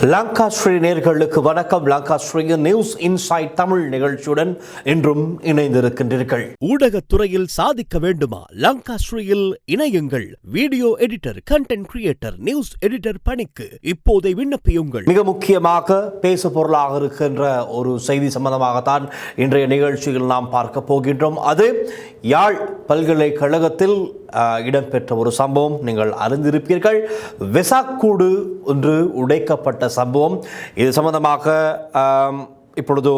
லங்காஸ்ரீ நேயர்களுக்கு வணக்கம். லங்காஸ்ரீயின் news inside Tamil நிகழ்ச்சியுடன் இன்றும் இணைந்திருக்கின்றீர்கள். ஊடகத்துறையில் சாதிக்க வேண்டுமா? லங்காஸ்ரீயில் இணையுங்கள். Video editor, content creator, news editor பணிக்கு இப்போதை விண்ணப்பியுங்கள். மிக முக்கியமாக பேசு பொருளாக இருக்கின்ற ஒரு செய்தி சம்பந்தமாகத்தான் இன்றைய நிகழ்ச்சியில் நாம் பார்க்க போகின்றோம். அது யாழ் பல்கலைக்கழகத்தில் இடம்பெற்ற ஒரு சம்பவம். நீங்கள் அறிந்திருப்பீர்கள், வெசாக்கூடு ஒன்று உடைக்கப்பட்ட சம்பவம். இது சம்பந்தமாக இப்பொழுது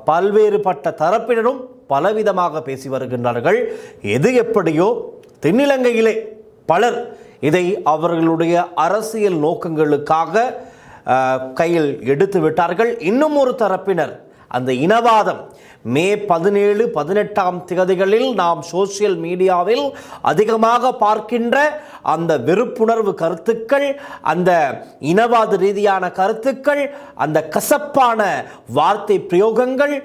பல்வேறுபட்ட தரப்பினரும் பலவிதமாக பேசி வருகின்றார்கள். எது எப்படியோ தென்னிலங்கையிலே பலர் இதை அவர்களுடைய அரசியல் நோக்கங்களுக்காக கையில் எடுத்து விட்டார்கள். இன்னும் ஒரு தரப்பினர் அந்த இனவாதம் மே 17, 18 திகதிகளில் நாம் சோசியல் மீடியாவில் அதிகமாக பார்க்கின்ற அந்த வெறுப்புணர்வு கருத்துக்கள், அந்த இனவாத ரீதியான கருத்துக்கள், அந்த கசப்பான வார்த்தை பிரயோகங்கள்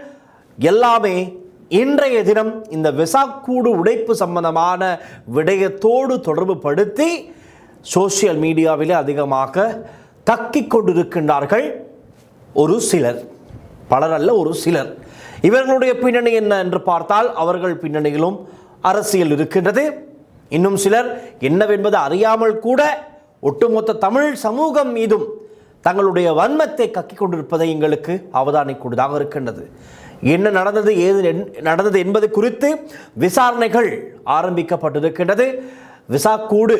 எல்லாமே இன்றைய தினம் இந்த வெசாக்கூடு உடைப்பு சம்பந்தமான விடயத்தோடு தொடர்பு படுத்தி சோசியல் மீடியாவிலே அதிகமாக கக்கிக் கொண்டிருக்கின்றார்கள் ஒரு சிலர், பலர் அல்ல, ஒரு சிலர். இவர்களுடைய பின்னணி என்ன என்று பார்த்தால் அவர்கள் பின்னணியிலும் அரசியல் இருக்கின்றது. இன்னும் சிலர் என்னவென்பது அறியாமல் கூட ஒட்டுமொத்த தமிழ் சமூகம் மீதும் தங்களுடைய வன்மத்தை கக்கிக் கொண்டிருப்பதை எங்களுக்கு அவதானிக்கூடியதாக இருக்கின்றது. என்ன நடந்தது, ஏது நடந்தது என்பது குறித்து விசாரணைகள் ஆரம்பிக்கப்பட்டிருக்கின்றது. விசாக்கூடு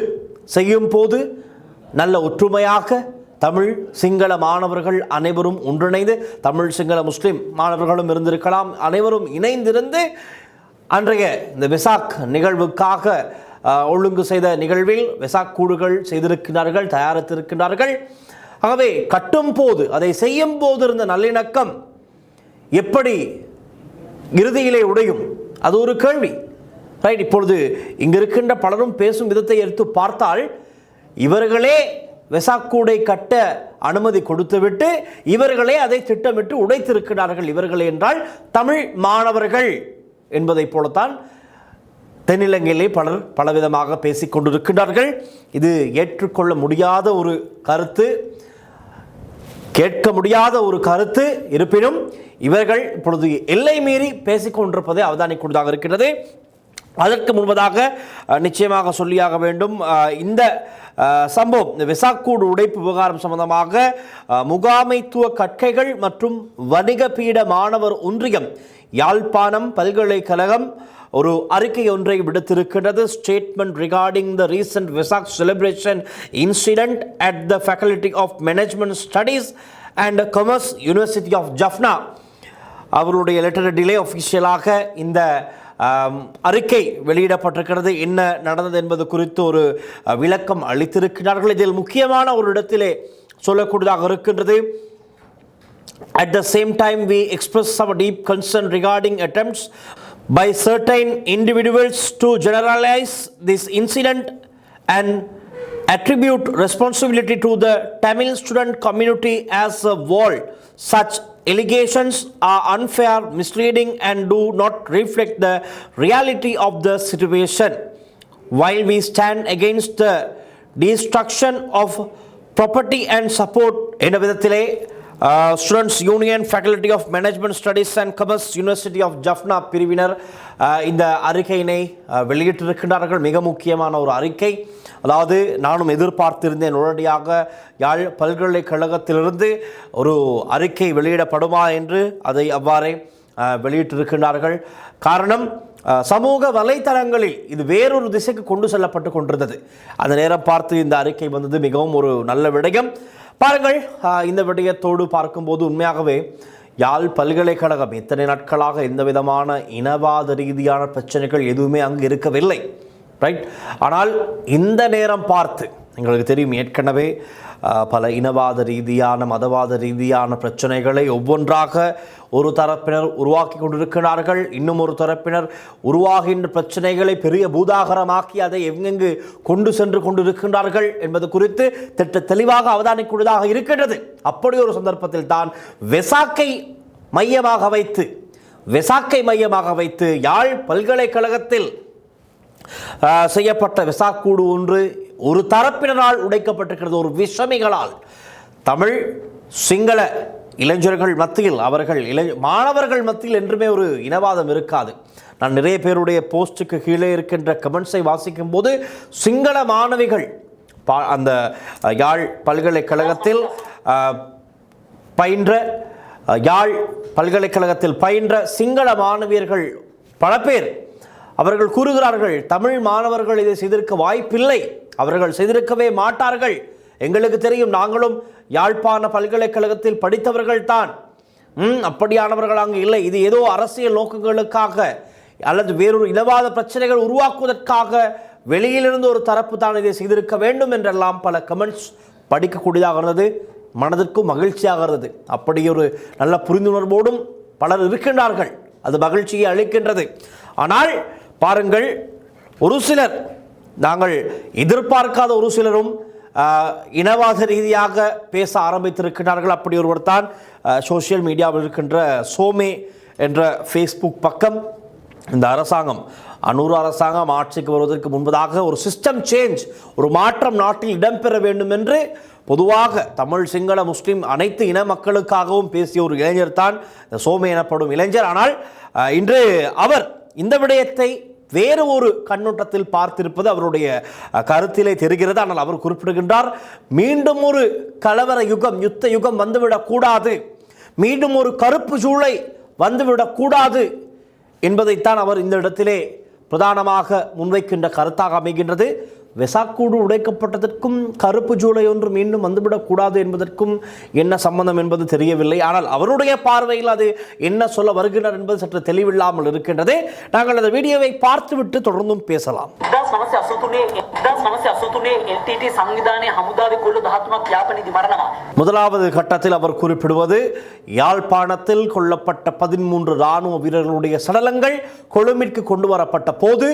செய்யும் போது நல்ல ஒற்றுமையாக தமிழ் சிங்கள மாணவர்கள் அனைவரும் ஒன்றிணைந்து, தமிழ் சிங்கள முஸ்லிம் மாணவர்களும் இருந்திருக்கலாம், அனைவரும் இணைந்திருந்து அன்றைய இந்த வெசாக் நிகழ்வுக்காக ஒழுங்கு செய்த நிகழ்வில் வெசாக் கூடுகள் செய்திருக்கிறார்கள், தயாரித்திருக்கிறார்கள். ஆகவே கட்டும் போது, அதை செய்யும் போது இருந்த நல்லிணக்கம் எப்படி இறுதியிலே உடையும்? அது ஒரு கேள்வி. ரைட். இப்பொழுது இங்கு இருக்கின்ற பலரும் பேசும் விதத்தை எடுத்து பார்த்தால் இவர்களே வெசாக்கூடை கட்ட அனுமதி கொடுத்துவிட்டு இவர்களே அதை திட்டமிட்டு உடைத்திருக்கிறார்கள். இவர்கள் என்றால் தமிழ் மாணவர்கள் என்பதை போலத்தான் தென்னிலங்கையிலே பலர் பலவிதமாக பேசிக் கொண்டிருக்கிறார்கள். இது ஏற்றுக்கொள்ள முடியாத ஒரு கருத்து, கேட்க முடியாத ஒரு கருத்து. இருப்பினும் இவர்கள் இப்பொழுது எல்லை மீறி பேசிக் கொண்டிருப்பதை அவதானிக்கூடியதாக இருக்கிறது. அதற்கு முன்பதாக நிச்சயமாக சொல்லியாக வேண்டும், இந்த சம்பவம், இந்த வெசாக்கூடு உடைப்பு விவகாரம் சம்பந்தமாக முகாமைத்துவ கற்கைகள் மற்றும் வணிக பீட மாணவர் ஒன்றியம் யாழ்ப்பாணம் பல்கலைக்கழகம் ஒரு அறிக்கை ஒன்றை விடுத்திருக்கிறது. Statement regarding the recent Vesak celebration incident at the faculty of management studies and commerce university of Jaffna. அவருடைய லெட்டர் டிலே ஒஃபிஷியலாக இந்த அறிக்கை வெளியிடப்பட்டிருக்கிறது. என்ன நடந்தது என்பது குறித்து ஒரு விளக்கம் அளித்திருக்கிறார்கள். இதில் முக்கியமான ஒரு இடத்திலே சொல்லக்கூடியதாக இருக்கின்றது. At the same time, we express some deep concern regarding attempts by certain individuals to generalize this incident and attribute responsibility to the Tamil student community as a whole. Such allegations are unfair, misleading and do not reflect the reality of the situation. While we stand against the destruction of property and support in a விதத்திலே students union faculty of management studies and commerce university of Jaffna பிரிவினர் இந்த அறிக்கையினை வெளியிட்டிருக்கிறார்கள். மிக முக்கியமான ஒரு அறிக்கை. அதாவது நானும் எதிர்பார்த்திருந்தேன், உடனடியாக யாழ் பல்கலைக்கழகத்திலிருந்து ஒரு அறிக்கை வெளியிடப்படுமா என்று. அதை அவ்வாறே வெளியிட்டிருக்கிறார்கள். காரணம், சமூக வலைத்தளங்களில் இது வேறொரு திசைக்கு கொண்டு செல்லப்பட்டு கொண்டிருந்தது. அந்த நேரம் பார்த்து இந்த அறிக்கை வந்தது மிகவும் ஒரு நல்ல விடயம். பாருங்கள், இந்த விடயத்தோடு பார்க்கும்போது உண்மையாகவே யாழ் பல்கலைக்கழகம் இத்தனை நாட்களாக எந்த விதமான இனவாத ரீதியான பிரச்சனைகள் எதுவுமே அங்கு இருக்கவில்லை. ரைட். ஆனால் இந்த நேரம் பார்த்து எங்களுக்கு தெரியும், ஏற்கனவே பல இனவாத ரீதியான மதவாத ரீதியான பிரச்சனைகளை ஒவ்வொன்றாக ஒரு தரப்பினர் உருவாக்கி கொண்டிருக்கிறார்கள். இன்னும் ஒரு தரப்பினர் உருவாகின்ற பிரச்சனைகளை பெரிய பூதாகரமாக்கி அதை எங்கெங்கு கொண்டு சென்று கொண்டிருக்கின்றார்கள் என்பது குறித்து திட்ட தெளிவாக அவதானிக்கூடியதாக இருக்கின்றது. அப்படி ஒரு சந்தர்ப்பத்தில் தான் வெசாக்கை மையமாக வைத்து யாழ் பல்கலைக்கழகத்தில் செய்யப்பட்ட வெசாக்கூடு ஒன்று ஒரு தரப்பினரால் உடைக்கப்பட்டிருக்கிறது. ஒரு விஷமிகளால் தமிழ் சிங்கள இளைஞர்கள் மத்தியில் மாணவர்கள் மத்தியில் என்றுமே ஒரு இனவாதம் இருக்காது. நான் நிறைய பேருடைய போஸ்ட்டுக்கு கீழே இருக்கின்ற கமெண்ட்ஸை வாசிக்கும் போது சிங்கள மாணவிகள் அந்த யாழ் பல்கலைக்கழகத்தில் பயின்ற சிங்கள மாணவியர்கள் பல பேர் அவர்கள் கூறுகிறார்கள், தமிழ் மாணவர்கள் இதை செய்திருக்க வாய்ப்பில்லை, அவர்கள் செய்திருக்கவே மாட்டார்கள், எங்களுக்கு தெரியும், நாங்களும் யாழ்ப்பாண பல்கலைக்கழகத்தில் படித்தவர்கள் தான், அப்படியானவர்கள் அங்கு இல்லை, இது ஏதோ அரசியல் நோக்கங்களுக்காக அல்லது வேறொரு இனவாத பிரச்சனைகள் உருவாக்குவதற்காக வெளியிலிருந்து ஒரு தரப்பு தான் இதை செய்திருக்க வேண்டும் என்றெல்லாம் பல கமெண்ட்ஸ் படிக்கக்கூடியதாக இருந்தது. மனதிற்கும் மகிழ்ச்சியாக இருந்தது. அப்படி ஒரு நல்ல புரிந்துணர்வோடும் பலர் இருக்கின்றார்கள், அது மகிழ்ச்சியை அளிக்கின்றது. ஆனால் பாருங்கள், ஒரு சிலர், நாங்கள் எதிர்பார்க்காத ஒரு சிலரும் இனவாத ரீதியாக பேச ஆரம்பித்திருக்கிறார்கள். அப்படி ஒருவர் தான் சோசியல் மீடியாவில் இருக்கின்ற சோமே என்ற ஃபேஸ்புக் பக்கம். இந்த அரசாங்கம், அனூர் அரசாங்கம் ஆட்சிக்கு வருவதற்கு முன்பதாக ஒரு சிஸ்டம் சேஞ்ச், ஒரு மாற்றம் நாட்டில் இடம்பெற வேண்டும் என்று பொதுவாக தமிழ் சிங்கள முஸ்லீம் அனைத்து இன மக்களுக்காகவும் பேசிய ஒரு இளைஞர் தான் இந்த சோமே எனப்படும் இளைஞர். ஆனால் இன்று அவர் இந்த விடயத்தை வேறு ஒரு கண்ணோட்டத்தில் பார்த்திருப்பது அவருடைய கருத்திலே தெரிகிறது. ஆனால் அவர் குறிப்பிடுகின்றார், மீண்டும் ஒரு கலவர யுகம், யுத்த யுகம் வந்துவிடக்கூடாது, மீண்டும் ஒரு கருப்பு ஜூலை வந்துவிடக்கூடாது என்பதைத்தான் அவர் இந்த இடத்திலே பிரதானமாக முன்வைக்கின்ற கருத்தாக அமைகின்றது. வெசாக்கூடு உடைக்கப்பட்டதற்கும் கருப்பு ஜூலை ஒன்று மீண்டும் வந்துவிடக்கூடாது என்பதற்கும் என்ன சம்பந்தம் என்பது தெரியவில்லை. ஆனால் அவருடைய பார்வையில் அது என்ன சொல்ல வருகின்றார் என்பது சற்று தெளிவில்லாமல் இருக்கின்றது. நாங்கள் அந்த வீடியோவை பார்த்துவிட்டு தொடர்ந்தும் பேசலாம். முதலாவது கட்டத்தில் அவர் குறிப்பிடுவது, யாழ்ப்பாணத்தில் கொல்லப்பட்ட 13 இராணுவ வீரர்களுடைய சடலங்கள் கொழும்பிற்கு கொண்டு வரப்பட்ட போது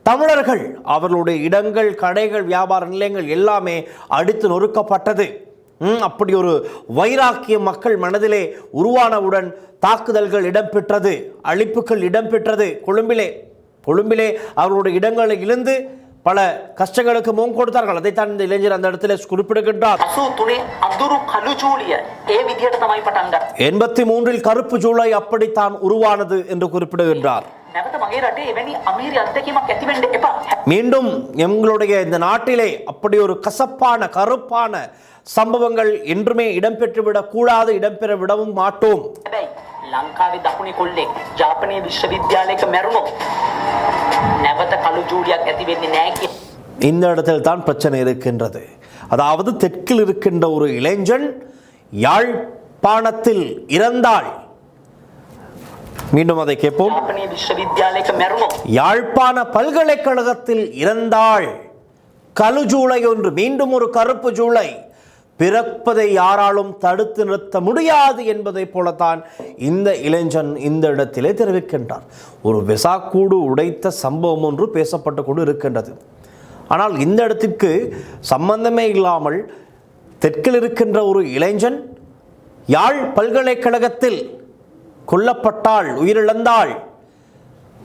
தமிழர்கள் அவர்களுடைய இடங்கள், கடைகள், வியாபார நிலையங்கள் எல்லாமே அடித்து நொறுக்கப்பட்டது. அப்படி ஒரு வைராக்கியம் மக்கள் மனதிலே உருவானவுடன் தாக்குதல்கள் இடம்பெற்றது, அழிப்புகள் இடம்பெற்றது. கொழும்பிலே அவர்களுடைய இடங்களை இழந்து பல கஷ்டங்களுக்கு முகம் கொடுத்தார்கள். அதைத்தான் இந்த இளைஞர் அந்த இடத்திலே குறிப்பிடுகின்றார். 83 கருப்பு ஜூலை அப்படித்தான் உருவானது என்று குறிப்பிடுகின்றார். மீண்டும் எங்களுடைய இந்த நாட்டிலே அப்படி ஒரு கசப்பான கருப்பான சம்பவங்கள் என்றுமே இடம்பெற்றுவிடக் கூடாது, இடம்பெற விடவும் மாட்டோம். இந்த இடத்தில் தான் பிரச்சனை இருக்கின்றது. அதாவது தெற்கில் இருக்கின்ற ஒரு இளைஞன் யாழ்ப்பாணத்தில் இறந்தாள். மீண்டும் அதை கேட்போம். யாழ்ப்பாண பல்கலைக்கழகத்தில் இறந்தாள். கழுஜூலை ஒன்று, மீண்டும் ஒரு கருப்பு ஜூலை பிறப்பதை யாராலும் தடுத்து நிறுத்த முடியாது என்பதை போலத்தான் இந்த இளைஞன் இந்த இடத்திலே தெரிவிக்கின்றார். ஒரு வெசாக்கூடு உடைத்த சம்பவம் ஒன்று பேசப்பட்டு கொண்டு இருக்கின்றது. ஆனால் இந்த இடத்திற்கு சம்பந்தமே இல்லாமல் தெற்கில் இருக்கின்ற ஒரு இளைஞன் யாழ் பல்கலைக்கழகத்தில் கொல்லப்பட்டாள், உயிரிழந்தாள்,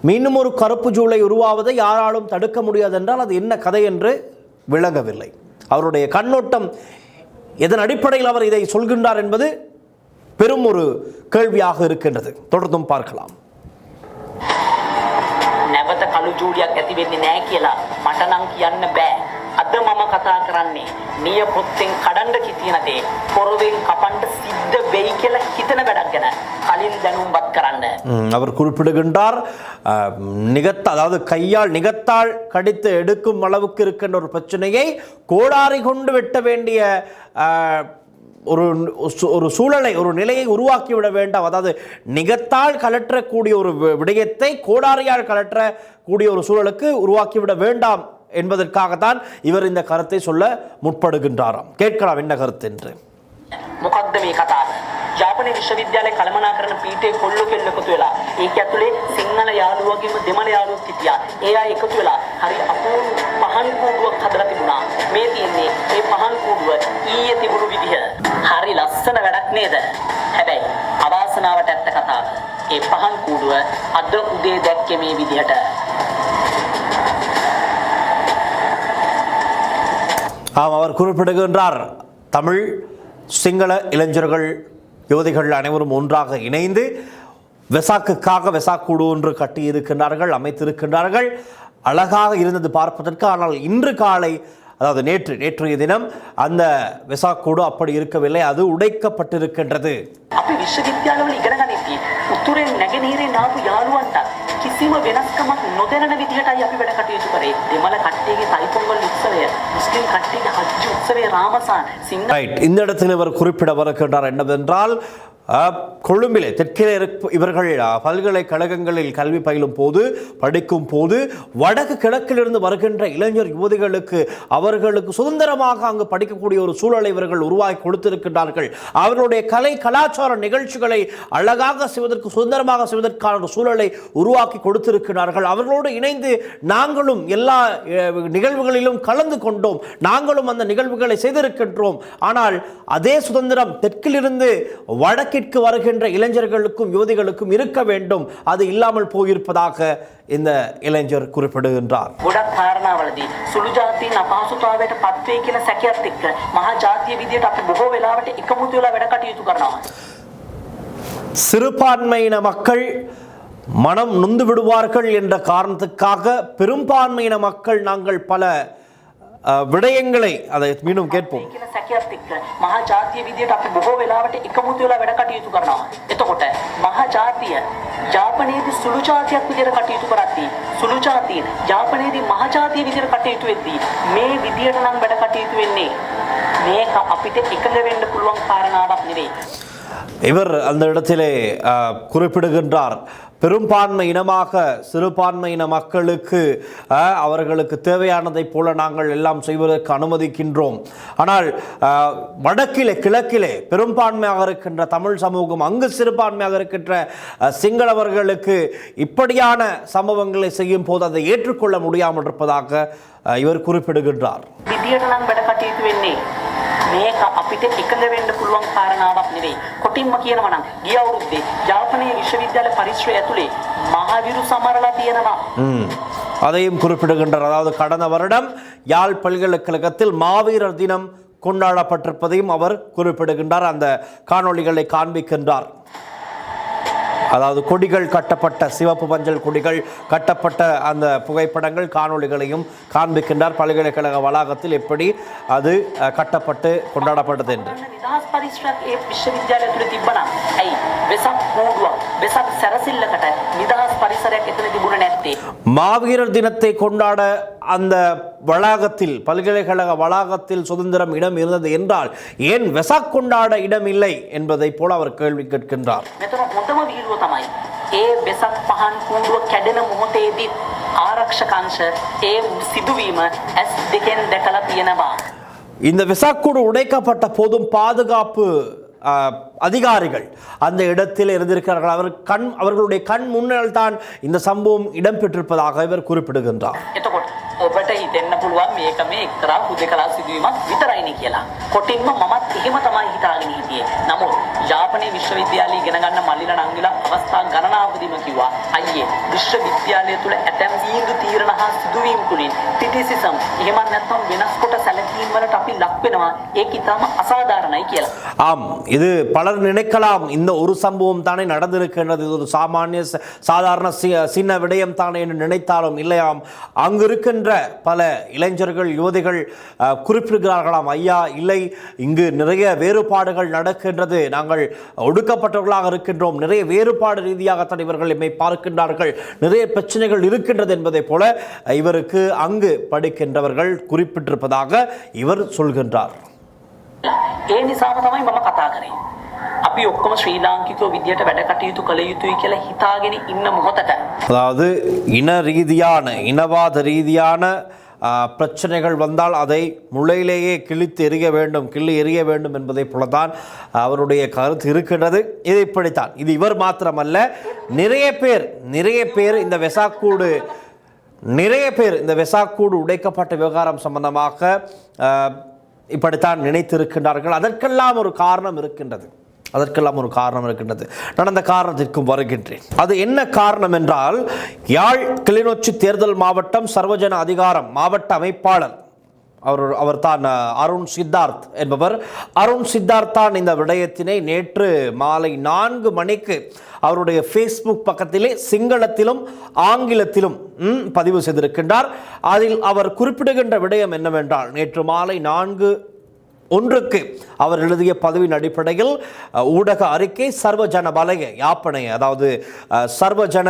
மீண்டும் ஒரு கருப்பு ஜூலை உருவாவதை யாராலும் தடுக்க முடியாது என்றால் அது என்ன கதை என்று விளங்கவில்லை. அவருடைய கண்ணோட்டம் எதன் அடிப்படையில் அவர் இதை சொல்கின்றார் என்பது பெரும் ஒரு கேள்வியாக இருக்கின்றது. தொடர்ந்தும் பார்க்கலாம். නැවත කළු ජූලියක් ඇති වෙන්නේ නැහැ කියලා මට නම් කියන්න බෑ. අද මම කතා කරන්නේ නිය පොත්තෙන් කඩන්න කිතියන දේ පොරවෙන් කපන්න සිද්ධ වෙයි කියලා හිතන වැඩක් ගැන කලින් දැනුම්පත් කරන්න. அவர் குறிப்பிடுகின்றார், அதாவது கையால் நிகத்தால் கடித்து எடுக்கும் அளவுக்கு இருக்கின்ற ஒரு பிரச்சனையை கோடாரி கொண்டு வெட்ட வேண்டிய ஒரு சூழலை, ஒரு நிலையை உருவாக்கிவிட வேண்டாம். அதாவது நிகத்தால் கலற்றக்கூடிய ஒரு விடயத்தை கோடாரியால் கலற்றக்கூடிய ஒரு சூழலுக்கு உருவாக்கிவிட வேண்டாம் என்பதற்காகத்தான் இவர் இந்த கருத்தை சொல்ல முற்படுகின்றாராம். கேட்கலாம் என்ன கருத்து என்று. මොකක්ද මේ කතාව? ජාපනයේ විශ්වවිද්‍යාලයේ කළමනාකරන පීඨයේ කොල්ල කෙල්ල එකතු වෙලා ඒක ඇතුලේ සිංහල යාළුවෝගෙම දෙමළ යාළුවෝත් හිටියා. ඒ අය එකතු වෙලා හරි අපූර්ව පහන් කූඩුවක් හදලා තිබුණා. මේ තියෙන්නේ ඒ පහන් කූඩුව ඊයේ තිබුණු විදිහ. හරි ලස්සන වැඩක් නේද? හැබැයි අවාසනාවට ඇත්ත කතාව. ඒ පහන් කූඩුව අද උදේ දැක්කේ මේ විදිහට. அவர் குறிப்பிடுகின்றார், தமிழ் சிங்கள இளைஞர்கள் யுவதிகள் அனைவரும் ஒன்றாக இணைந்து வெசாக்குக்காக வெசாக்குடு ஒன்று கட்டியிருக்கின்றார்கள், அமைத்திருக்கின்றார்கள். அழகாக இருந்தது பார்ப்பதற்கு. ஆனால் இன்று காலை, அதாவது நேற்றைய தினம் அந்த வெசாக்கூடு அப்படி இருக்கவில்லை, அது உடைக்கப்பட்டிருக்கின்றது. අපි විශ්වවිද්‍යාලවල ඉගෙන ගනිද්දී උතුරෙන් නැගෙනහිරෙන් ආපු යාළුවන්ට කිසිම වෙනස්කමක් නොදැනෙන විදිහටයි අපි වැඩ කටයුතු කරේ. දෙමළ කට්ටියගේ தைப்பொங்கல் உற்சவය, முஸ்லிம் கட்சிக்கு ஹஜ் உற்சவය, ராமசான் ரைட். இந்த இடத்தில் இவர் குறிப்பிட வருகின்றார் என்னவென்றால், கொழும்பிலே தெற்கிலே இவர்கள் பல்கலைக்கழகங்களில் கல்வி பயிலும் போது, படிக்கும் போது வடக்கு கிழக்கிலிருந்து வருகின்ற இளைஞர் யுவதிகளுக்கு அவர்களுக்கு சுதந்திரமாக அங்கு படிக்கக்கூடிய ஒரு சூழலை இவர்கள் உருவாக்கி கொடுத்திருக்கின்றார்கள். அவர்களுடைய கலை கலாச்சார நிகழ்ச்சிகளை அழகாக செய்வதற்கு, சுதந்திரமாக செய்வதற்கான ஒரு சூழலை உருவாக்கி கொடுத்திருக்கிறார்கள். அவர்களோடு இணைந்து நாங்களும் எல்லா நிகழ்வுகளிலும் கலந்து கொண்டோம், நாங்களும் அந்த நிகழ்வுகளை செய்திருக்கின்றோம். ஆனால் அதே சுதந்திரம் தெற்கிலிருந்து வடக்கு வருகின்ற இளைஞர்களுக்கும் யுவதிகளுக்கும் இருக்க வேண்டும், அது இல்லாமல் போயிருப்பதாக இந்த இளைஞர் குறிப்பிடுகின்றார். ගොඩක් කාරණාවලදී සුළු ජාතීන් අපහසුතාවයට පත් වෙයි කියන සැකයත් එක්ක මහා ජාතිය විදියට අපි බොහෝ වෙලාවට එකමුතු වෙලා වැඩ කටයුතු කරනවා. சிறுபான்மையின மக்கள் மனம் நொந்து விடுவார்கள் என்ற காரணத்துக்காக பெரும்பான்மையின மக்கள் நாங்கள் பல விடயங்களை, அதை மீண்டும் கேட்போம். සැකයත් එක්ක මහා ජාතිය විදියට අපි බොහෝ වෙලාවට එකමුතු වෙලා වැඩ කටයුතු කරනවා. එතකොට මහා ජාතිය ජාපනයේදී සුළු ජාතියක් විදියට කටයුතු කරද්දී, සුළු ජාතීන් ජාපනයේදී මහා ජාතිය විදියට කටයුතු වෙද්දී මේ විදියට නම් වැඩ කටයුතු වෙන්නේ මේක අපිට එකඟ වෙන්න පුළුවන් කාරණාවක් නෙවෙයි. இவர் அந்த இடத்திலே குறிப்பிடுகின்றார், பெரும்பான்மை இனமாக சிறுபான்மை இன மக்களுக்கு அவர்களுக்கு தேவையானதை போல நாங்கள் எல்லாம் செய்வதற்கு அனுமதிக்கின்றோம். ஆனால் வடக்கிலே கிழக்கிலே பெரும்பான்மையாக இருக்கின்ற தமிழ் சமூகம், அங்கு சிறுபான்மையாக இருக்கின்ற சிங்களவர்களுக்கு இப்படியான சம்பவங்களை செய்யும் போது அதை ஏற்றுக்கொள்ள முடியாமல் இருப்பதாக இவர் குறிப்பிடுகின்றார். මේක අපිට එකඟ වෙන්න පුළුවන් කාරණාවක් නෙවෙයි. කොටින්ම කියනවා නම් ගිය අවුරුද්දේ ජාපනයේ විශ්වවිද්‍යාල පරිශ්‍රය ඇතුලේ මහවිරු සමරලා තියෙනවා. அதையும் குறிப்பிடுகின்றார். அதாவது கடந்த வருடம் யாழ் பல்கலைக்கழகத்தில் மாவீரர் தினம் கொண்டாடப்பட்டிருப்பதையும் அவர் குறிப்பிடுகின்றார். அந்த காணொளிகளை காண்பிக்கின்றார். அதாவது கொடிகள் கட்டப்பட்ட, சிவப்பு மஞ்சள் கொடிகள் கட்டப்பட்ட அந்த புகைப்படங்கள், காணொளிகளையும் காண்பிக்கின்றார். பல்கலைக்கழக வளாகத்தில் எப்படி அது கட்டப்பட்டு கொண்டாடப்பட்டது என்று. மாவீரர் தினத்தை கொண்டாட அந்த வளாகத்தில், பல்கலைக்கழக வளாகத்தில் சுதந்திரம் இடம் இருந்தது என்றால் ஏன் வெசாக் கொண்டாட இடம் இல்லை என்பதை போல அவர் கேள்வி கேட்கின்றார். ඒ වෙසක් පහන් කුණ්ඩුව කැඩෙන මොහොතේදී ආරක්ෂකංශ ඒ සිදුවීම S දෙකෙන් දැකලා තියෙනවා. இந்த வெசாக்கூடு உடைக்கப்பட்ட போதும் பாதுகாப்பு அதிகாரிகள் அந்த இடத்தில் இருந்திருக்கிறார்கள். அவர்களுடைய கண் முன்னால் தான் இந்த சம்பவம் இடம்பெற்றிருப்பதாக இவர் குறிப்பிடுகின்றார். ඔබට හිතෙන්න පුළුවන් මේක මේ එක්තරා හුදකලා සිදුවීමක් විතරයිනේ කියලා. කොටින්ම මමත් එහෙම තමයි හිතාගෙන හිටියේ. නමුත් ජාපනයේ විශ්වවිද්‍යාලයේ ඉගෙන ගන්න මල්ලිලා නංගිලා අවස්ථා ගණනාවකදීම කිව්වා අයියේ විශ්වවිද්‍යාලය තුල ඇතැම් තීන්දුව තීරණ හා සිදුවීම් තුලින් ක්‍රිටිසිසම් එහෙම නැත්නම් වෙනස් කොට සැලකීම් වලට අපි ලක් වෙනවා. ඒක ඉතාම අසාධාරණයි කියලා. ஆம், இது பலர் நினைக்கலாம் இந்த ஒரு சம்பவம் தானே நடந்திருக்கின்றது, இது ஒரு சாதாரண சின்ன விடயம் தானே என்று நினைத்தாலும் இல்லையாம். அங்கு இருக்கின்ற பல இளைஞர்கள் யுவதிகள் குறிப்பிடுகிறார்களாம், ஐயா இல்லை, இங்கு நிறைய வேறுபாடுகள் நடக்கின்றது, நாங்கள் ஒடுக்கப்பட்டவர்களாக இருக்கின்றோம், நிறைய வேறுபாடு ரீதியாகத்தான் இவர்கள் எம்மை பார்க்கின்றார்கள், நிறைய பிரச்சனைகள் இருக்கின்றது என்பதை போல இவருக்கு அங்கு படிக்கின்றவர்கள் குறிப்பிட்டிருப்பதாக இவர் சொல்கின்றார். ඒ නිසාම තමයි මම කතා කරේ. අපි ඔක්කොම ශ්‍රී ලාංකිකයෝ විදියට වැඩ කටයුතු කළ යුතුයි කියලා හිතාගෙන ඉන්න මොහොතට, அதாவது இன ரீதியான, இனவாத ரீதியான பிரச்சனைகள் வந்தால் அதை முளையிலேயே கிழித்து எறிய வேண்டும், கிள்ளி எறிய வேண்டும் என்பதை போலதான் அவருடைய கருத்து இருக்கின்றது. இது இப்படித்தான். இது இவர் மாத்திரமல்ல, நிறைய பேர் இந்த வெசாக்கூடு உடைக்கப்பட்ட விவகாரம் சம்பந்தமாக இப்படித்தான் நினைத்திருக்கின்றார்கள். அதற்கெல்லாம் ஒரு காரணம் இருக்கின்றது. நான் அந்த காரணத்திற்கும் வருகின்றேன். அது என்ன காரணம் என்றால், யாழ் கிளிநொச்சி தேர்தல் மாவட்டம் சர்வஜன அதிகாரம் மாவட்ட அமைப்பாளர் அவர் தான் அருண் சித்தார்த் என்பவர். அருண் சித்தார்த் தான் இந்த விடயத்தினை நேற்று மாலை 4 மணிக்கு அவருடைய ஃபேஸ்புக் பக்கத்திலே சிங்களத்திலும் ஆங்கிலத்திலும் பதிவு செய்திருக்கின்றார். அதில் அவர் குறிப்பிடுகின்ற விடயம் என்னவென்றால், நேற்று மாலை 4:01 அவர் எழுதிய பதிவின் அடிப்படையில் ஊடக அறிக்கை சர்வஜன பலய யாப்பனைய, அதாவது சர்வஜன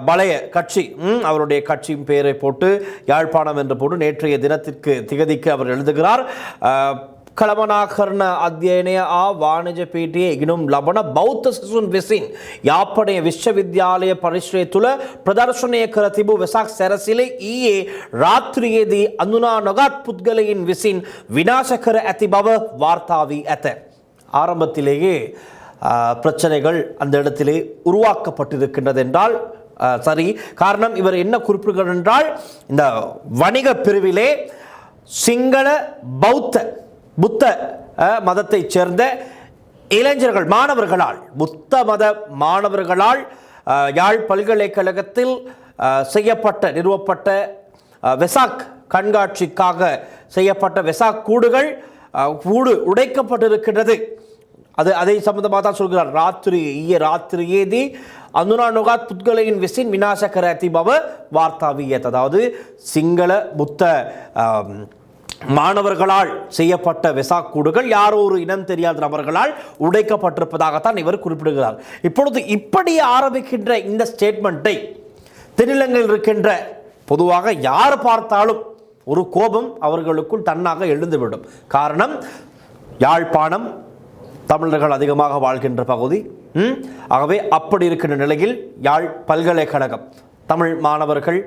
பலய கட்சி, அவருடைய கட்சியின் பெயரை போட்டு யாழ்ப்பாணம் என்று போட்டு நேற்றைய திகதிக்கு அவர் எழுதுகிறார். කළමනාකරන අධ්‍යයනය වාණිජ පීඨයේ ඉගෙනුම් ලබන බෞද්ධ සිසුන් විසින් යාපනය විශ්වවිද්‍යාලය පරිශ්‍රය තුළ ප්‍රදර්ශනය කර තිබූ වෙසක් සැරසිලි ඊයේ රාත්‍රියේදී අඳුනා නොගත් පුද්ගලයින් විසින් විනාශ කර ඇති බව වාර්තා වී ඇත. ஆரம்பத்திலேயே பிரச்சனைகள் அந்த இடத்திலே உருவாக்கப்பட்டிருக்கின்றது என்றால் சரி. காரணம், இவர் என்ன குறிப்பிடுகிறார் என்றால், இந்த வணிக பிரிவிலே சிங்கள புத்த மதத்தை சேர்ந்த இளைஞர்கள் மாணவர்களால், புத்த மத மாணவர்களால் யாழ் பல்கலைக்கழகத்தில் நிறுவப்பட்ட வெசாக் கண்காட்சிக்காக செய்யப்பட்ட வெசாக் கூடு உடைக்கப்பட்டிருக்கின்றது. அதை சம்பந்தமாக தான் சொல்கிறார். ராத்திரியேதி அந்துனா நொகாத் புத்கலையின் விசின் விநாசகர அதிபவ வார்த்தாவியத், அதாவது சிங்கள புத்த மாணவர்களால் செய்யப்பட்ட வெசாக் கூடுகள் யாரோ ஒரு இனம் தெரியாத நபர்களால் உடைக்கப்பட்டிருப்பதாகத்தான் இவர் குறிப்பிடுகிறார். இப்பொழுது இப்படி ஆரம்பிக்கின்ற இந்த ஸ்டேட்மெண்ட்டை தென்னிலங்கையில் இருக்கின்ற பொதுவாக யார் பார்த்தாலும் ஒரு கோபம் அவர்களுக்குள் தன்னாக எழுந்துவிடும். காரணம், யாழ்ப்பாணம் தமிழர்கள் அதிகமாக வாழ்கின்ற பகுதி. ஆகவே அப்படி இருக்கின்ற நிலையில் யாழ் பல்கலைக்கழகம், தமிழ் மாணவர்கள்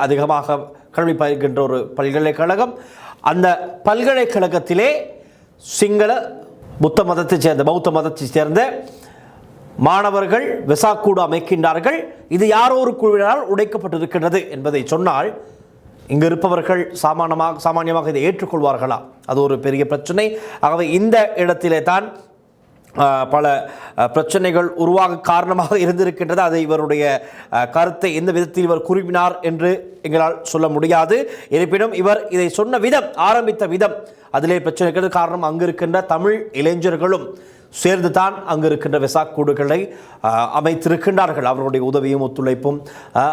அதிகமாக கல்வி பயிர்கின்ற ஒரு பல்கலைக்கழகம். அந்த பல்கலைக்கழகத்திலே சிங்கள பௌத்த மதத்தைச் சேர்ந்த மாணவர்கள் வெசாக்கூடு அமைக்கின்றார்கள். இது யாரோ ஒரு குழுவினால் உடைக்கப்பட்டிருக்கின்றது என்பதை சொன்னால் இங்கு இருப்பவர்கள் சாமானியமாக இதை ஏற்றுக்கொள்வார்களா? அது ஒரு பெரிய பிரச்சனை. ஆகவே இந்த இடத்திலே தான் பல பிரச்சனைகள் உருவாக காரணமாக இருந்திருக்கின்றது. அது இவருடைய கருத்தை எந்த விதத்தில் இவர் கூறினார் என்று எங்களால் சொல்ல முடியாது. இருப்பினும் இவர் இதை சொன்ன விதம், ஆரம்பித்த விதம், அதிலே பிரச்சனை இருக்கிறது. காரணம், அங்கு இருக்கின்ற தமிழ் இளைஞர்களும் சேர்ந்து தான் அங்கு இருக்கின்ற வெசாக் கூடுகளை அமைத்திருக்கின்றார்கள். அவர்களுடைய உதவியும் ஒத்துழைப்பும்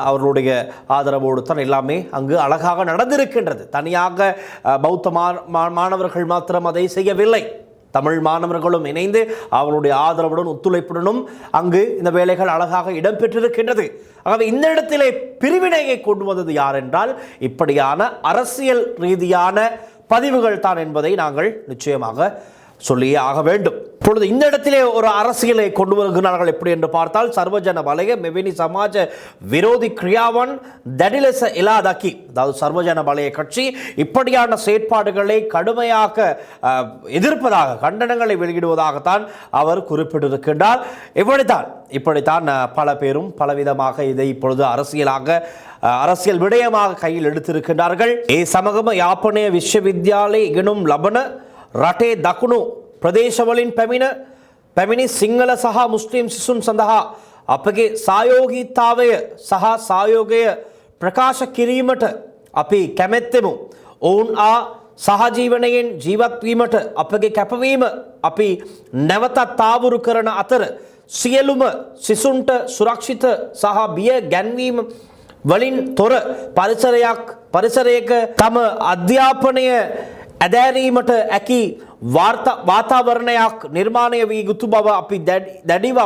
அவர்களுடைய ஆதரவோடு தான் எல்லாமே அங்கு அழகாக நடந்திருக்கின்றது. தனியாக பௌத்த மாணவர்கள் மாத்திரம் அதை செய்யவில்லை. தமிழ் மாணவர்களும் இணைந்து அவருடைய ஆதரவுடன் ஒத்துழைப்புடனும் அங்கு இந்த வேலைகள் அழகாக இடம்பெற்றிருக்கின்றது. ஆகவே இந்த இடத்திலே பிரிவினையை கொண்டு வந்தது யார் என்றால், இப்படியான அரசியல் ரீதியான பதிவுகள் தான் என்பதை நாங்கள் நிச்சயமாக சொல்லியே ஆக வேண்டும். இப்பொழுது இந்த இடத்திலே ஒரு அரசியலை கொண்டு வருகிறார்கள். எப்படி என்று பார்த்தால், சர்வஜன பலய மெவினி சமாஜ விரோதி கிரியாவன் தடிலச இலாதக்கி, அதாவது சர்வஜன பலய கட்சி இப்படியான செயற்பாடுகளை கடுமையாக எதிர்ப்பதாக, கண்டனங்களை வெளியிடுவதாகத்தான் அவர் குறிப்பிட்டிருக்கின்றார். இப்படித்தான் பல பேரும் பலவிதமாக இதை இப்பொழுது அரசியல் விடயமாக கையில் எடுத்திருக்கின்றார்கள். ஏ சமகம யாப்பனய விஸ்வவித்யாலய இகனும் லබන රටේ දකුණු ප්‍රදේශවලින් පැමිණි සිංහල සහ මුස්ලිම් සිසුන් සඳහා අපගේ සහයෝගීතාවය සහ සහයෝගය ප්‍රකාශ කිරීමට අපි කැමැත්තෙමු. ඔවුන් සහජීවනයෙන් ජීවත් වීමට අපගේ කැපවීම අපි නැවතත් තාවුරු කරන අතර සියලුම සිසුන්ට සුරක්ෂිත සහ බිය ගැන්වීම වලින් තොර පරිසරයක තම අධ්‍යාපනය ඇදෑරීමට ඇකි වාතාවරණයක් නිර්මාණය වී යුතු බව අපි දැඩිව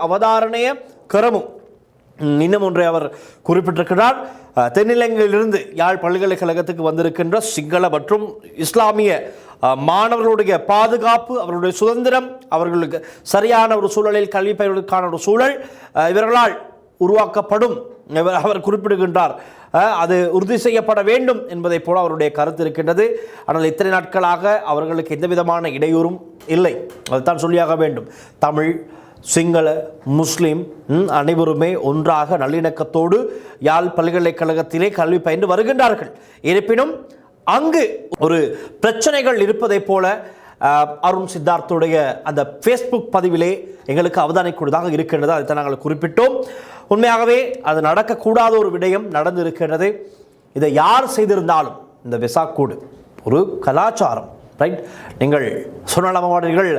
அவதாரணය කරමු. இன்னும் ஒன்றை அவர் குறிப்பிட்டிருக்கிறார். தென்னிலங்கையிலிருந்து யாழ் பல்கலைக்கழகத்துக்கு வந்திருக்கின்ற சிங்கள மற்றும் இஸ்லாமிய மாணவர்களுடைய பாதுகாப்பு, அவர்களுடைய சுதந்திரம், அவர்களுக்கு சரியான ஒரு சூழலில் கல்வி பயிர்வதற்கான ஒரு சூழல் இவர்களால் உருவாக்கப்படும் அவர் குறிப்பிடுகின்றார். அது உறுதி செய்யப்பட வேண்டும் என்பதை போல அவருடைய கருத்து இருக்கின்றது. ஆனால் இத்தனை நாட்களாக அவர்களுக்கு எந்த விதமான இடையூறும் இல்லை, அதுதான் சொல்லியாக வேண்டும். தமிழ், சிங்கள, முஸ்லீம் அனைவருமே ஒன்றாக நல்லிணக்கத்தோடு யாழ் பல்கலைக்கழகத்திலே கல்வி பயின்று வருகின்றார்கள். இருப்பினும் அங்கு ஒரு பிரச்சனைகள் இருப்பதை போல அருண் சித்தார்த்துடைய அந்த ஃபேஸ்புக் பதிவிலே எங்களுக்கு அவதானிக்கூடியதாக இருக்கின்றது. அதை நாங்கள் குறிப்பிட்டோம். உண்மையாகவே அது நடக்கக்கூடாத ஒரு விடயம் நடந்திருக்கின்றது. இதை யார் செய்திருந்தாலும் இந்த வெசாக் கூடு ஒரு கலாச்சாரம். ரைட், நீங்கள் சொன்னீர்கள்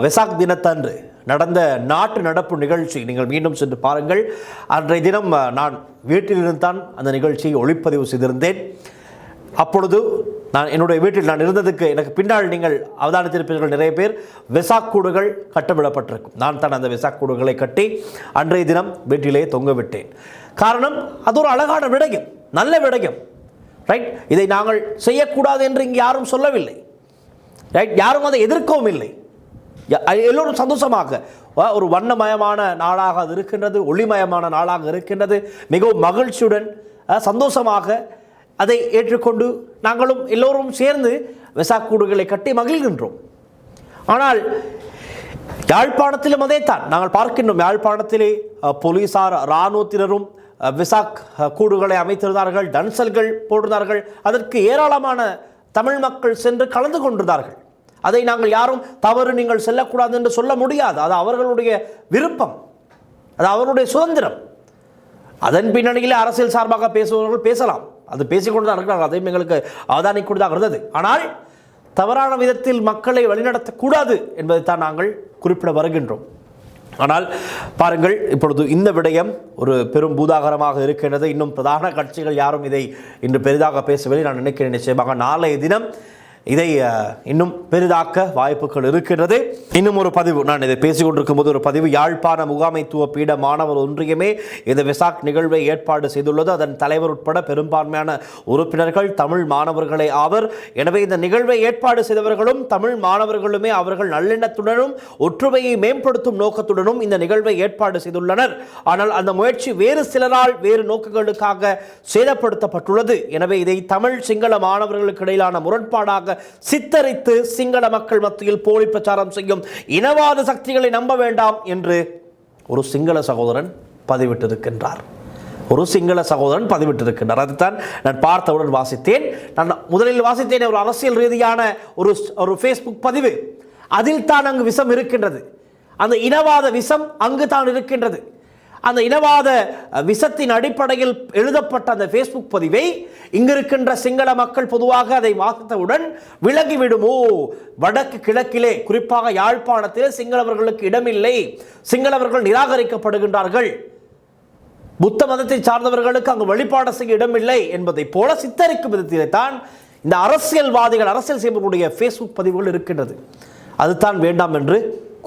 வெசாக் தினத்தன்று நடந்த நாட்டு நடப்பு நிகழ்ச்சி நீங்கள் மீண்டும் சென்று பாருங்கள். அன்றைய தினம் நான் வீட்டிலிருந்து தான் அந்த நிகழ்ச்சியை ஒளிப்பதிவு செய்திருந்தேன். அப்பொழுது நான் என்னுடைய வீட்டில் நான் இருந்ததுக்கு எனக்கு பின்னால் நீங்கள் அவதானித்திருப்பீர்கள், நிறைய பேர் வெசாக் கூடுகள் கட்டவிடப்பட்டிருக்கும். நான் தான் அந்த வெசாக் கூடுகளை கட்டி அன்றைய தினம் வீட்டிலே தொங்க விட்டேன். காரணம், அது ஒரு அழகான விடயம், நல்ல விடயம். ரைட், இதை நாங்கள் செய்யக்கூடாது என்று இங்கே யாரும் சொல்லவில்லை. ரைட், யாரும் அதை எதிர்க்கவும் இல்லை. எல்லோரும் சந்தோஷமாக ஒரு வண்ணமயமான நாளாக அது இருக்கின்றது, ஒளிமயமான நாளாக இருக்கின்றது. மிகவும் மகிழ்ச்சியுடன் சந்தோஷமாக அதை ஏற்றுக்கொண்டு நாங்களும் எல்லோரும் சேர்ந்து வெசாக் கூடுகளை கட்டி மகிழ்கின்றோம். ஆனால் யாழ்ப்பாணத்திலும் அதைத்தான் நாங்கள் பார்க்கின்றோம். யாழ்ப்பாணத்திலே போலீசார் இராணுவத்தினரும் வெசாக் கூடுகளை அமைத்திருந்தார்கள், டன்சல்கள் போட்டிருந்தார்கள். அதற்கு ஏராளமான தமிழ் மக்கள் சென்று கலந்து கொண்டிருந்தார்கள். அதை நாங்கள் யாரும் தவறு, நீங்கள் செல்லக்கூடாது என்று சொல்ல முடியாது. அது அவர்களுடைய விருப்பம், அது அவருடைய சுதந்திரம். அதன் பின்னணியில் அரசியல் சார்பாக பேசுபவர்கள் பேசலாம், அது பேசிக்கொண்டு தான் இருக்கிறார்கள், அதையும் எங்களுக்கு அவதானிக்கொண்டு இருந்தது. ஆனால் தவறான விதத்தில் மக்களை வழிநடத்தக்கூடாது என்பதைத்தான் நாங்கள் குறிப்பிட வருகின்றோம். ஆனால் பாருங்கள், இப்பொழுது இந்த விடயம் ஒரு பெரும் பூதாகரமாக இருக்கின்றது. இன்னும் பிரதான கட்சிகள் யாரும் இதை இன்று பெரிதாக பேசவில்லை. நான் நினைக்கிறேன் நிச்சயமாக நாளைய தினம் இதை இன்னும் பெரிதாக்க வாய்ப்புகள் இருக்கின்றது. இன்னும் ஒரு பதிவு, நான் இதை பேசிக்கொண்டிருக்கும் போது ஒரு பதிவு, யாழ்ப்பாண முகாமைத்துவ பீட மாணவர் ஒன்றியமே இந்த வெசாக் நிகழ்வை ஏற்பாடு செய்துள்ளது. அதன் தலைவர் உட்பட பெரும்பான்மையான உறுப்பினர்கள் தமிழ் மாணவர்களே ஆவர். எனவே இந்த நிகழ்வை ஏற்பாடு செய்தவர்களும் தமிழ் மாணவர்களுமே அவர்கள் நல்லெண்ணத்துடனும் ஒற்றுமையை மேம்படுத்தும் நோக்கத்துடனும் இந்த நிகழ்வை ஏற்பாடு செய்துள்ளனர். ஆனால் அந்த முயற்சி வேறு சிலரால் வேறு நோக்கங்களுக்காக சேதப்படுத்தப்பட்டுள்ளது. எனவே இதை தமிழ் சிங்கள மாணவர்களுக்கு இடையிலான முரண்பாடாக சித்தரித்து சிங்கள மக்கள் மத்தியில் போலி பிரச்சாரம் செய்யும் இனவாத சக்திகளை நம்ப வேண்டாம் என்று ஒரு சிங்கள சகோதரன் பதிவிட்டிருக்கின்றார். அதுதான் நான் பார்த்தவுடன் வாசித்தேன். நான் முதலில் வாசித்தேன் ஒரு அரசியல் ரீதியான ஒரு ஃபேஸ்புக் பதிவு. அதில் தான் அங்கு விஷம் இருக்கின்றது. அந்த இனவாத விஷம் அங்கு தான் இருக்கின்றது. அந்த இனவாத விஷத்தின் அடிப்படையில் எழுதப்பட்ட அந்த ஃபேஸ்புக் பதிவை இங்கிருக்கின்ற சிங்கள மக்கள் பொதுவாக அதை வாசித்தவுடன் விலகிவிடுமோ, வடக்கு கிழக்கிலே குறிப்பாக யாழ்ப்பாணத்திலே சிங்களவர்களுக்கு இடமில்லை, சிங்களவர்கள் நிராகரிக்கப்படுகின்றார்கள், புத்த மதத்தை சார்ந்தவர்களுக்கு அங்கு வழிபாடு செய்ய இடமில்லை என்பதை போல சித்தரிக்கும் விதத்திலே தான் இந்த அரசியல்வாதிகள், அரசியல் செய்பவர்களுடைய ஃபேஸ்புக் பதிவுகள் இருக்கின்றது. அதுதான் வேண்டாம் என்று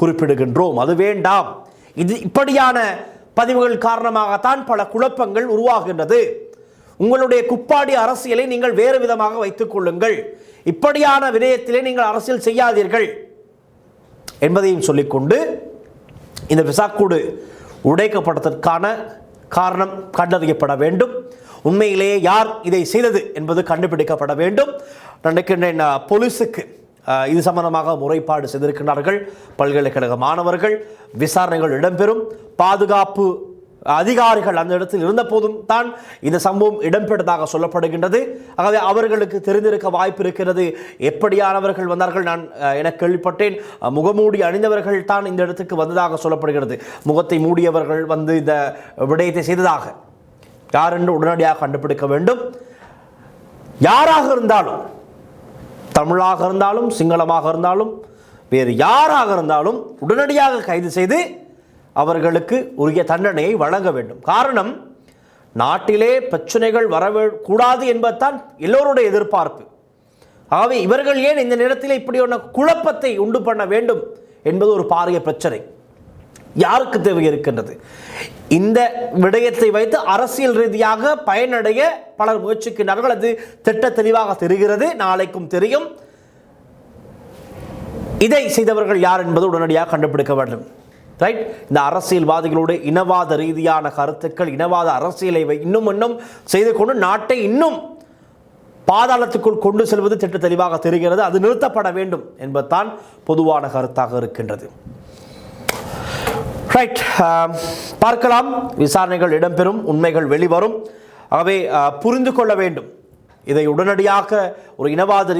குறிப்பிடுகின்றோம். அது வேண்டாம். இது இப்படியான பதிவுகள் காரணமாகத்தான் பல குழப்பங்கள் உருவாகின்றது. உங்களுடைய குப்பாடி அரசியலை நீங்கள் வேறு விதமாக வைத்துக் கொள்ளுங்கள், இப்படியான விடயத்திலே நீங்கள் அரசியல் செய்யாதீர்கள் என்பதையும் சொல்லிக்கொண்டு இந்த வெசாக்கூடு உடைக்கப்பட்டதற்கான காரணம் கண்டறியப்பட வேண்டும். உண்மையிலேயே யார் இதை செய்தது என்பது கண்டுபிடிக்கப்பட வேண்டும். நினைக்கின்றேன் போலீஸுக்கு இது சம்பந்தமாக முறைப்பாடு செய்திருக்கிறார்கள். பல்கலைக்கழக மாணவர்கள் விசாரணைகள் இடம்பெறும். பாதுகாப்பு அதிகாரிகள் அந்த இடத்தில் இருந்த போதும் தான் இந்த சம்பவம் இடம்பெற்றதாக சொல்லப்படுகின்றது. ஆகவே அவர்களுக்கு தெரிந்திருக்க வாய்ப்பு இருக்கிறது. எப்படியானவர்கள் வந்தார்கள்? நான் என கேள்விப்பட்டேன் முகமூடி அணிந்தவர்கள் தான் இந்த இடத்துக்கு வந்ததாக சொல்லப்படுகிறது. முகத்தை மூடியவர்கள் வந்து இந்த விடயத்தை செய்ததாக யார் என்று உடனடியாக கண்டுபிடிக்க வேண்டும். யாராக இருந்தாலும், தமிழாக இருந்தாலும் சிங்களமாக இருந்தாலும் வேறு யாராக இருந்தாலும் உடனடியாக கைது செய்து அவர்களுக்கு உரிய தண்டனையை வழங்க வேண்டும். காரணம், நாட்டிலே பிரச்சனைகள் வரக்கூடாது என்பதுதான் எல்லோருடைய எதிர்பார்ப்பு. ஆகவே இவர்கள் ஏன் இந்த நேரத்தில் இப்படி ஒரு குழப்பத்தை உண்டு பண்ண வேண்டும் என்பது ஒரு பாரிய பிரச்சனை. யாருக்கு தேவை இருக்கின்றது? இந்த விடயத்தை வைத்து அரசியல் ரீதியாக பயனடைய பலர் முயற்சிக்கின்றார்கள். அது திட்ட தெளிவாக தெரிகிறது, நாளைக்கும் தெரியும். இதை செய்தவர்கள் யார் என்பது உடனடியாக கண்டுபிடிக்க வேண்டும். ரைட், இந்த அரசியல்வாதிகளுடைய இனவாத ரீதியான கருத்துக்கள், இனவாத அரசியலை இன்னும் செய்து கொண்டு நாட்டை இன்னும் பாதாளத்துக்குள் கொண்டு செல்வது திட்ட தெளிவாக தெரிகிறது. அது நிறுத்தப்பட வேண்டும் என்பதுதான் பொதுவான கருத்தாக இருக்கின்றது. ரைட், பார்க்கலாம். விசாரணைகள் இடம்பெறும், உண்மைகள் வெளிவரும். ஆகவே புரிந்து கொள்ள வேண்டும். இதை உடனடியாக ஒரு இனவாத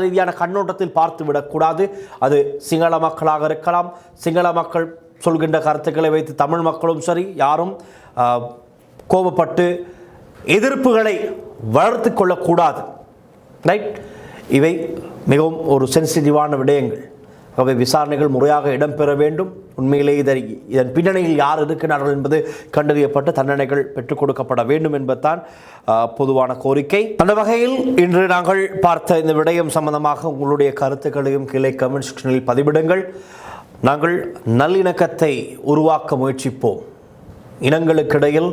ரீதியான கண்ணோட்டத்தில் பார்த்து விடக்கூடாது. அது சிங்கள மக்களாக இருக்கலாம். சிங்கள மக்கள் சொல்கின்ற கருத்துக்களை வைத்து தமிழ் மக்களும் சரி யாரும் கோபப்பட்டு எதிர்ப்புகளை வளர்த்து கொள்ளக்கூடாது. ரைட், இவை மிகவும் ஒரு சென்சிட்டிவான விடயங்கள். அவை விசாரணைகள் முறையாக இடம்பெற வேண்டும். உண்மையிலே இதன் பின்னணியில் யார் இருக்கிறார்கள் என்பது கண்டறியப்பட்டு தண்டனைகள் பெற்றுக் கொடுக்கப்பட வேண்டும் என்பதுதான் பொதுவான கோரிக்கை. அந்த வகையில் இன்று நாங்கள் பார்த்த இந்த விடயம் சம்பந்தமாக உங்களுடைய கருத்துக்களையும் கீழே கமெண்ட் செக்ஷனில் பதிவிடுங்கள். நாங்கள் நல்லிணக்கத்தை உருவாக்க முயற்சிப்போம். இனங்களுக்கிடையில்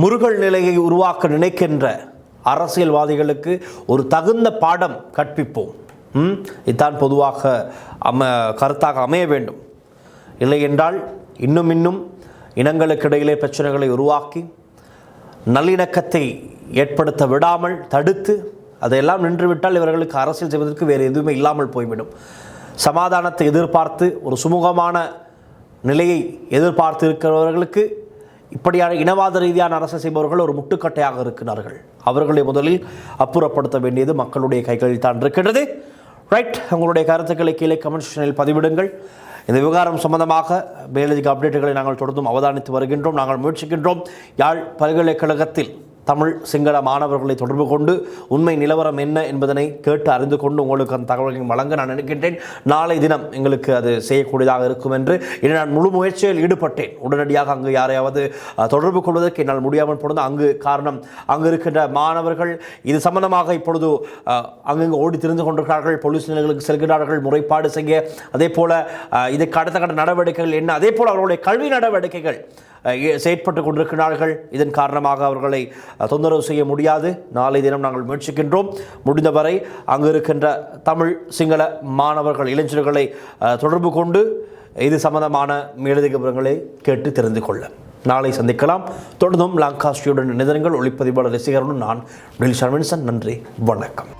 முறுகல் நிலையை உருவாக்க நினைக்கின்ற அரசியல்வாதிகளுக்கு ஒரு தகுந்த பாடம் கற்பிப்போம். இதுதான் பொதுவாக கருத்தாக அமைய வேண்டும். இல்லை என்றால் இன்னும் இனங்களுக்கிடையிலே பிரச்சனைகளை உருவாக்கி நல்லிணக்கத்தை ஏற்படுத்த விடாமல் தடுத்து அதையெல்லாம் நின்றுவிட்டால் இவர்களுக்கு அரசியல் செய்வதற்கு வேறு எதுவுமே இல்லாமல் போய்விடும். சமாதானத்தை எதிர்பார்த்து ஒரு சுமூகமான நிலையை எதிர்பார்த்து இருக்கிறவர்களுக்கு இப்படியான இனவாத ரீதியான அரசியல் செய்பவர்கள் ஒரு முட்டுக்கட்டையாக இருக்கிறார்கள். அவர்களை முதலில் அப்புறப்படுத்த வேண்டியது மக்களுடைய கைகளில் தான் இருக்கின்றது. ரைட், உங்களுடைய கருத்துக்களை கீழே கமெண்ட் செக்ஷனில் பதிவிடுங்கள். இந்த விவகாரம் சம்பந்தமாக மேலதிக அப்டேட்டுகளை நாங்கள் தொடர்ந்தும் அவதானித்து வருகின்றோம். நாங்கள் முயற்சிக்கின்றோம் யாழ் பல்கலைக்கழகத்தில் தமிழ் சிங்கள மாணவர்களை தொடர்பு கொண்டு உண்மை நிலவரம் என்ன என்பதனை கேட்டு அறிந்து கொண்டு உங்களுக்கு அந்த தகவல்களையும் வழங்க நான் நினைக்கின்றேன். நாளை தினம் எங்களுக்கு அது செய்யக்கூடியதாக இருக்கும் என்று நான் முழு முயற்சியில் ஈடுபட்டேன். உடனடியாக அங்கு யாரையாவது தொடர்பு கொள்வதற்கு என்னால் முடியாமல் போனது அங்கு இருக்கின்ற மாணவர்கள் இது சம்பந்தமாக இப்பொழுது அங்கங்கு ஓடி திரிந்து கொண்டிருக்கிறார்கள். போலீஸ் நிலையங்களுக்கு செல்கிறார்கள் முறைப்பாடு செய்ய. அதே போல இதுக்கு அடுத்த கட்ட நடவடிக்கைகள் என்ன, அதே போல் அவர்களுடைய கல்வி நடவடிக்கைகள் செயற்பட்டு கொண்டிருக்கிறார்கள். இதன் காரணமாக அவர்களை தொந்தரவு செய்ய முடியாது. நாளை தினம் நாங்கள் முயற்சிக்கின்றோம் முடிந்தவரை அங்கு இருக்கின்ற தமிழ் சிங்கள மாணவர்கள் இளைஞர்களை தொடர்பு கொண்டு இது சம்பந்தமான மேலதிக விவரங்களை கேட்டு தெரிந்து கொள்ள நாளை சந்திக்கலாம். தொடர்ந்தும் லங்கா ஸ்ரீயுடன் இணைந்திருங்கள். ஒளிப்பதிவாளர் ரசிகருடன் நான் டெலிஷா வின்சன். நன்றி, வணக்கம்.